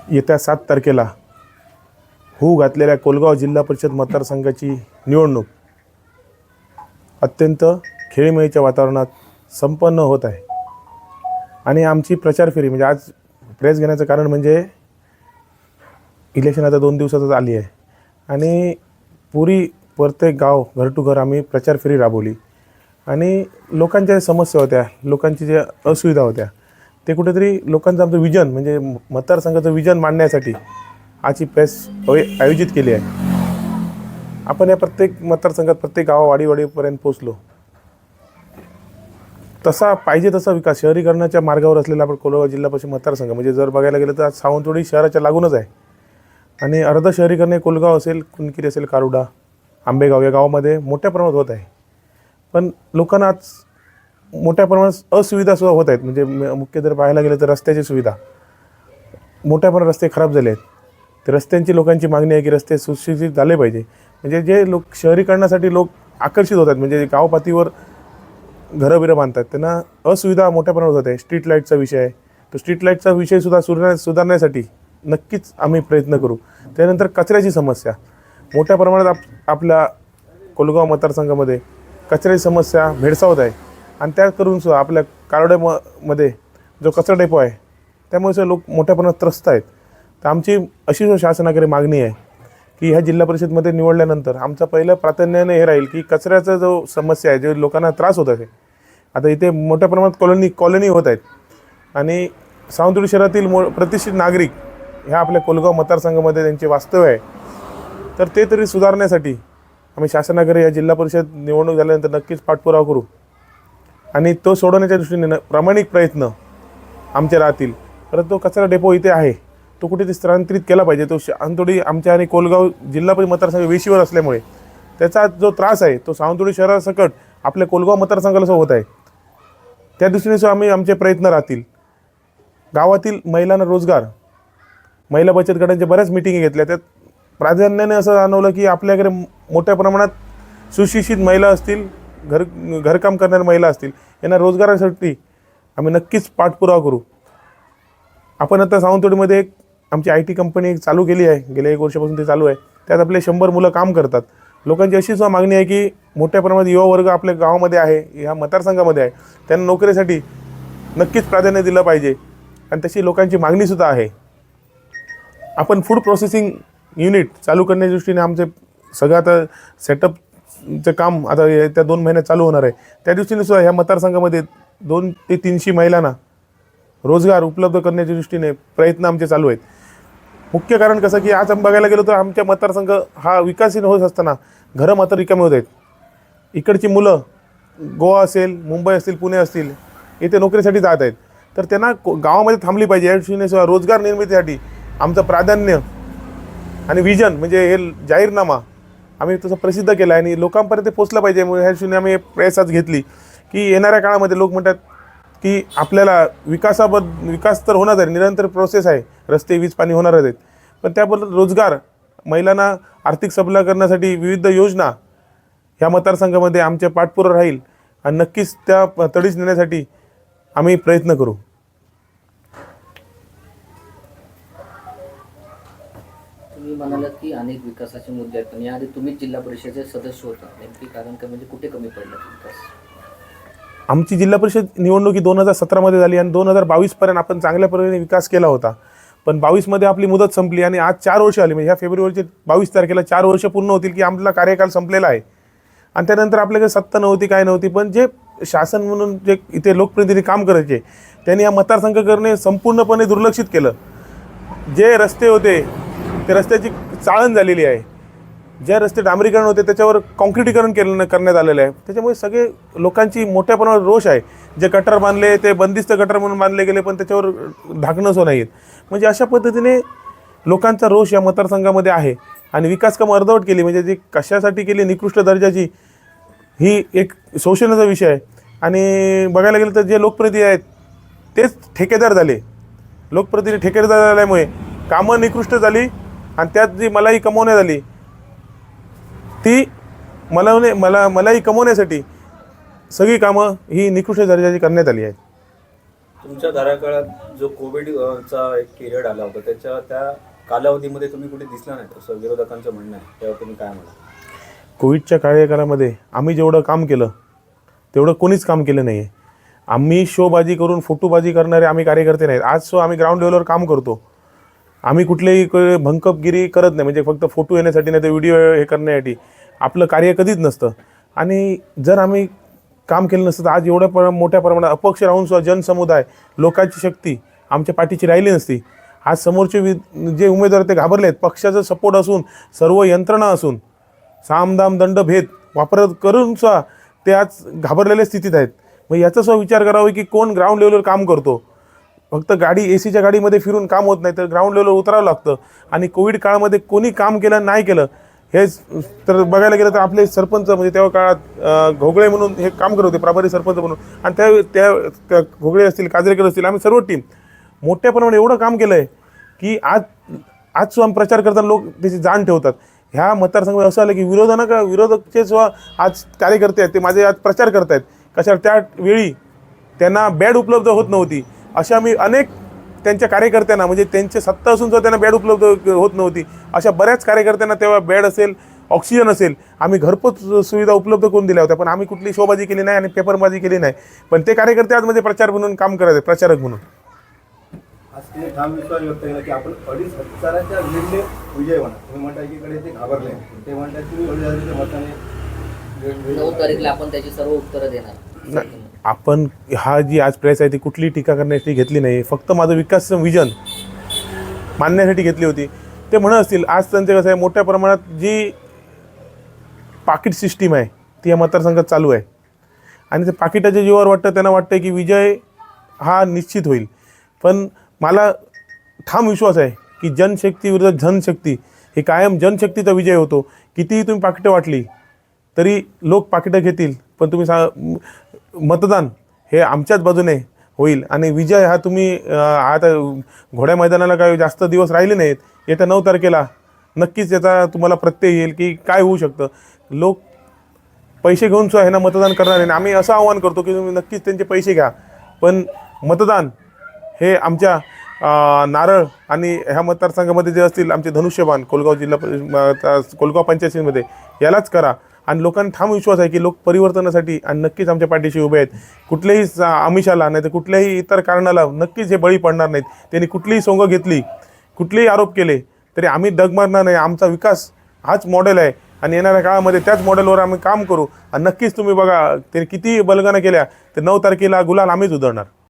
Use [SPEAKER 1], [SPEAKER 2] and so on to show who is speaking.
[SPEAKER 1] येत्या 7 तारखेला होऊ घातलेल्या कोलगाव जिल्हा परिषद मतदारसंघाची निवडणूक अत्यंत खेळीमेळीच्या वातावरणात संपन्न होत आहे. आणि आमची प्रचार फेरी म्हणजे आज प्रेस घेण्याचं कारण म्हणजे इलेक्शन आता 2 दिवसातच आली आहे आणि प्रत्येक गाव घर टू घर आम्ही प्रचार फेरी राबवली आणि लोकांच्या समस्या होत्या, लोकांची जे असुविधा होत्या ते कुठेतरी लोकांचं आमचं विजन म्हणजे मतदारसंघाचं विजन मांडण्यासाठी आजची प्रेस आयोजित केली आहे. आपण या प्रत्येक मतदारसंघात प्रत्येक वाडीपर्यंत पोहोचलो. तसा पाहिजे तसा विकास शहरीकरणाच्या मार्गावर असलेला आपण कोलगाव जिल्हा परिषद मतदारसंघ म्हणजे जर बघायला गेलं तर सावंतवाडी शहराच्या लागूनच आहे आणि अर्ध शहरीकरण हे कोलगाव असेल, कुणकिरी असेल, कारुडा, आंबेगाव या गावामध्ये मोठ्या प्रमाणात होत आहे. पण लोकांना आज मोठ्या प्रमाणात असुविधासुद्धा होत आहेत. म्हणजे मुख्य जर पाहायला गेलं तर रस्त्याची सुविधा मोठ्या प्रमाणात रस्ते खराब झाले आहेत. ते रस्त्यांची लोकांची मागणी आहे की रस्ते सुशोभित झाले पाहिजे. म्हणजे जे लोक शहरीकरणासाठी लोक आकर्षित होतात म्हणजे गाव पातळीवर घरं बांधतात त्यांना असुविधा मोठ्या प्रमाणात होत आहे. स्ट्रीट लाईटचा विषय आहे, तो स्ट्रीट लाईटचा विषयसुद्धा सुधारण्यासाठी नक्कीच आम्ही प्रयत्न करू. त्यानंतर कचऱ्याची समस्या मोठ्या प्रमाणात आपल्या कोलगाव मतदारसंघामध्ये कचऱ्याची समस्या भेडसावत आहे आणि त्या करूनसुद्धा आपल्या कारोड्यामध्ये जो कचरा डेपो आहे त्यामुळे लोक मोठ्या प्रमाणात त्रस्त आहेत. तर आमची अशी शासनाकडे मागणी आहे की ह्या जिल्हा परिषदमध्ये निवडल्यानंतर आमचं पहिलं प्राधान्याने हे राहील की कचऱ्याचा जो समस्या आहे जे लोकांना त्रास होत आहे. आता इथे मोठ्या प्रमाणात कॉलनी होत आहेत आणि सावंतवाडी शहरातील प्रतिष्ठित नागरिक ह्या आपल्या कोलगाव मतदारसंघामध्ये त्यांचे वास्तव्य आहे. तर ते तरी सुधारण्यासाठी आम्ही शासनाकडे या जिल्हा परिषद निवडणूक झाल्यानंतर नक्कीच पाठपुरावा करू आणि तो सोडवण्याच्या दृष्टीने प्रामाणिक प्रयत्न आमचे राहतील. परंतु तो कचरा डेपो इथे आहे तो कुठे स्थलांतरित केला पाहिजे. तो सावंतवाडी आमच्या आणि कोलगाव जिल्हा परिषद मतदारसंघ वेशीवर असल्यामुळे त्याचा जो त्रास आहे तो सावंतवाडी शहरासकट आपल्या कोलगाव मतदारसंघाला होत आहे. त्या दृष्टीने आम्ही आमचे प्रयत्न राहतील. गावातील महिलांना रोजगार, महिला बचत गटांच्या बऱ्याच मिटिंगी घेतल्या. त्यात प्राधान्याने असं जाणवलं की आपल्याकडे मोठ्या प्रमाणात सुशिक्षित महिला असतील, घरकाम करणाऱ्या महिला असतील, यांना रोजगारासाठी आम्ही नक्कीच पाठपुरावा करू. आपण आता सावंतवाडीमध्ये एक आमची IT कंपनी चालू केली आहे. गेल्या 1 वर्षापासून ते चालू आहे. त्यात आपले 100 मुलं काम करतात. लोकांची अशी सुद्धा मागणी आहे की मोठ्या प्रमाणात युवा वर्ग आपल्या गावामध्ये आहे, ह्या मतदारसंघामध्ये आहे, त्यांना नोकरीसाठी नक्कीच प्राधान्य दिलं पाहिजे आणि तशी लोकांची मागणीसुद्धा आहे. आपण फूड प्रोसेसिंग युनिट चालू करण्याच्या दृष्टीने आमचे सगळं आता सेटअपचं काम आता येत्या 2 महिन्यात चालू होणार आहे. त्या दृष्टीने सुद्धा ह्या मतदारसंघामध्ये 200 ते 300 महिलांना रोजगार उपलब्ध करण्याच्या दृष्टीने प्रयत्न आमचे चालू आहेत. मुख्य कारण कसं की आज आपण बघायला गेलो तर आमच्या मतदारसंघ हा विकसित होत असताना घरं मात्र रिकामी होत आहेत. इकडची मुलं गोवा असेल, मुंबई असतील, पुणे असतील इथे नोकरीसाठी जात आहेत. तर त्यांना गावामध्ये थांबली पाहिजे या दृष्टीने सुद्धा रोजगार निर्मितीसाठी आमचं प्राधान्य आणि विजन म्हणजे हे जाहीरनामा आम्ही तसं प्रसिद्ध केला आहे आणि लोकांपर्यंत पोचलं पाहिजे. ह्या दृष्टीने आम्ही प्रयास आज घेतली की येणाऱ्या काळामध्ये लोक म्हणतात की आपल्याला विकास तर होणार आहे, निरंतर प्रोसेस आहे, रस्ते, वीज, पाणी होणारच आहेत, पण त्याबद्दल रोजगार, महिलांना आर्थिक सबलीकरणासाठी विविध योजना ह्या मतदारसंघामध्ये आमच्या पाठपुरावा राहील आणि नक्कीच त्या तडीस नेण्यासाठी आम्ही प्रयत्न करू.
[SPEAKER 2] तुम्ही म्हणालात की अनेक विकासाचे मुद्दे आहेत पण याआधी तुम्ही जिल्हा परिषदेचे सदस्य होता, नेमकी कारण काय म्हणजे कुठे कमी पडला विकास?
[SPEAKER 1] आमची जिल्हा परिषद निवडणुकी 2017 झाली आणि 2022पर्यंत आपण चांगल्या प्रकारे विकास केला होता. पण 22मध्ये आपली मुदत संपली आणि आज 4 वर्ष आली. म्हणजे ह्या फेब्रुवारीच्या 22 तारखेला 4 वर्ष पूर्ण होतील की आपला कार्यकाल संपलेला आहे आणि त्यानंतर आपल्याकडे सत्ता नव्हती, काय नव्हती. पण जे शासन म्हणून जे इथे लोकप्रतिनिधी काम करायचे त्यांनी या मतदारसंघाकडे संपूर्णपणे दुर्लक्षित केलं. जे रस्ते होते ते रस्त्याची चाळण झालेली आहे. ज्या रस्ते डांबरीकरण होते त्याच्यावर काँक्रिटीकरण करण्यात आलेलं आहे. त्याच्यामुळे सगळे लोकांची मोठ्या प्रमाणात रोष आहे. जे गटर बांधले ते बंदिस्त गटर म्हणून बांधले गेले पण त्याच्यावर ढाकणंच नाहीत. म्हणजे अशा पद्धतीने लोकांचा रोष या मतदारसंघामध्ये आहे आणि विकास कामं अर्धवट केली. म्हणजे जी कशासाठी केली, निकृष्ट दर्जाची, ही एक शोषणाचा विषय आहे. आणि बघायला गेलं तर जे लोकप्रतिनिधी आहेत तेच ठेकेदार झाले. लोकप्रतिनिधी ठेकेदार झाल्यामुळे कामं निकृष्ट झाली आणि त्यात जी मलाई कमवण्यात आली ती मलाई कमवण्यासाठी सगळी कामं ही निकृष्ट दर्जाची करण्यात आली आहेत.
[SPEAKER 3] तुमच्या कार्यकाळात जो कोविडचा एक पिरियड आला होता त्या कालावधीमध्ये तुम्ही कुठे दिसला नाही असं विरोधकांचं म्हणणं आहे, त्यावर तुम्ही काय म्हणाल?
[SPEAKER 1] कोविडच्या कार्यकालामध्ये आम्ही जेवढं काम केलं तेवढं कोणीच काम केलं नाही आहे. आम्ही शोबाजी करून फोटोबाजी करणारे आम्ही कार्यकर्ते नाहीत. आज आम्ही ग्राउंड लेवलवर काम करतो. आम्ही कुठलेही भंकपगिरी करत नाही, म्हणजे फक्त फोटो येण्यासाठी नाही तर व्हिडिओ हे करण्यासाठी. आपलं कार्य कधीच नसतं. आणि जर आम्ही काम केलं नसतं तर आज एवढ्या मोठ्या प्रमाणात अपक्ष राहून सुद्धा जनसमुदाय, लोकांची शक्ती आमच्या पाठीची राहिली नसती. आज समोरचे जे उमेदवार ते घाबरले आहेत. पक्षाचा सपोर्ट असून, सर्व यंत्रणा असून, सामदाम दंड भेद वापर करून सुद्धा ते आज घाबरलेल्या स्थितीत आहेत. मग याचा सुद्धा विचार करावा की कोण ग्राउंड लेवलवर काम करतो. फक्त गाडी ACच्या गाडीमध्ये फिरून काम होत नाही, तर ग्राउंड लेवलवर उतरावं लागतं. आणि कोविड काळामध्ये कोणी काम केलं नाही केलं हे तर बघायला गेलं तर आपले सरपंच, म्हणजे तेव्हा काळात घोगळे म्हणून हे काम करत होते, प्रभारी सरपंच म्हणून. आणि त्या घोगळे असतील, काजरेकर असतील, आम्ही सर्व टीम मोठ्या प्रमाणात एवढं काम केलं आहे की आज सुद्धा आम्ही प्रचार करताना लोक त्याची जाण ठेवतात. ह्या मतदारसंघामध्ये असं आलं की विरोधकचे सुद्धा आज कार्यकर्ते आहेत, ते माझे आज प्रचार करत आहेत. कशा त्यावेळी त्यांना बॅड उपलब्ध होत नव्हती. अशा मी अनेक त्यांच्या कार्यकर्त्यांना, म्हणजे त्यांचे सत्ता असून सुद्धा त्यांना बॅड उपलब्ध होत नव्हती, अशा बऱ्याच कार्यकर्त्यांना तेव्हा बॅड असेल, ऑक्सिजन असेल, आम्ही घरपोच सुविधा उपलब्ध करून दिल्या होत्या. पण आम्ही कुठली शोबाजी केली नाही आणि पेपरबाजी केली नाही. पण ते कार्यकर्ते आज म्हणजे प्रचार म्हणून काम करायचे, प्रचारक म्हणून.
[SPEAKER 4] आज तुम्ही ठाम विश्वास व्यक्त केला की आपण 2,500च्या लीडने विजय होणार. तुम्ही म्हणता एकीकडे ते घाबरले, ते म्हणतात की 2,500च्या मताने
[SPEAKER 2] 9 तारीखला आपण त्याची सर्व उत्तरं देणार.
[SPEAKER 1] आपण हा जी आज प्रेस आहे ती कुठली टीका करण्यासाठी घेतली नाही. फक्त माझं विकास विजन मांडण्यासाठी घेतली होती. ते म्हणत असतील आज त्यांचं कसं आहे, मोठ्या प्रमाणात जी पाकिट सिस्टीम आहे ती या मतदारसंघात चालू आहे. आणि ते पाकिटाच्या जीवावर वाटतं, त्यांना वाटतं की विजय हा निश्चित होईल. पण मला ठाम विश्वास आहे की जनशक्ती विरुद्ध जनशक्ती हे कायम जनशक्तीचा विजय होतो. कितीही तुम्ही पाकिटं वाटली तरी लोक पाकिटं घेतील, पण तुम्ही मतदान हे आमच्याच बाजूने होईल. आणि विजय हा तुम्ही आता घोड्या मैदानाला काही जास्त दिवस राहिले नाहीत. येत्या 9 तारखेला नक्कीच याचा तुम्हाला प्रत्यय येईल की काय होऊ शकतं. लोक पैसे घेऊन सुद्धा ह्यांना मतदान करणार नाही. आम्ही असं आवाहन करतो की तुम्ही नक्कीच त्यांचे पैसे घ्या, पण मतदान हे आमच्या नारळ आणि ह्या मतदारसंघामध्ये जे असतील आमचे धनुष्यबाण कोलगाव पंचायतीमध्ये यालाच करा. आणि लोकांना ठाम विश्वास आहे की लोक परिवर्तनासाठी आणि नक्कीच आमच्या पाठीशी उभे आहेत. कुठल्याही आमिषाला नाही तर कुठल्याही इतर कारणाला नक्कीच हे बळी पडणार नाहीत. त्यांनी कुठलीही सोंग घेतली, कुठलेही आरोप केले तरी आम्ही डगमगणार नाही. आमचा विकास हाच मॉडेल आहे आणि येणाऱ्या काळामध्ये त्याच मॉडेलवर आम्ही काम करू. आणि नक्कीच तुम्ही बघा, ते किती बलगाना केल्या, ते 9 तारखेला गुलाल आम्हीच उधळणार.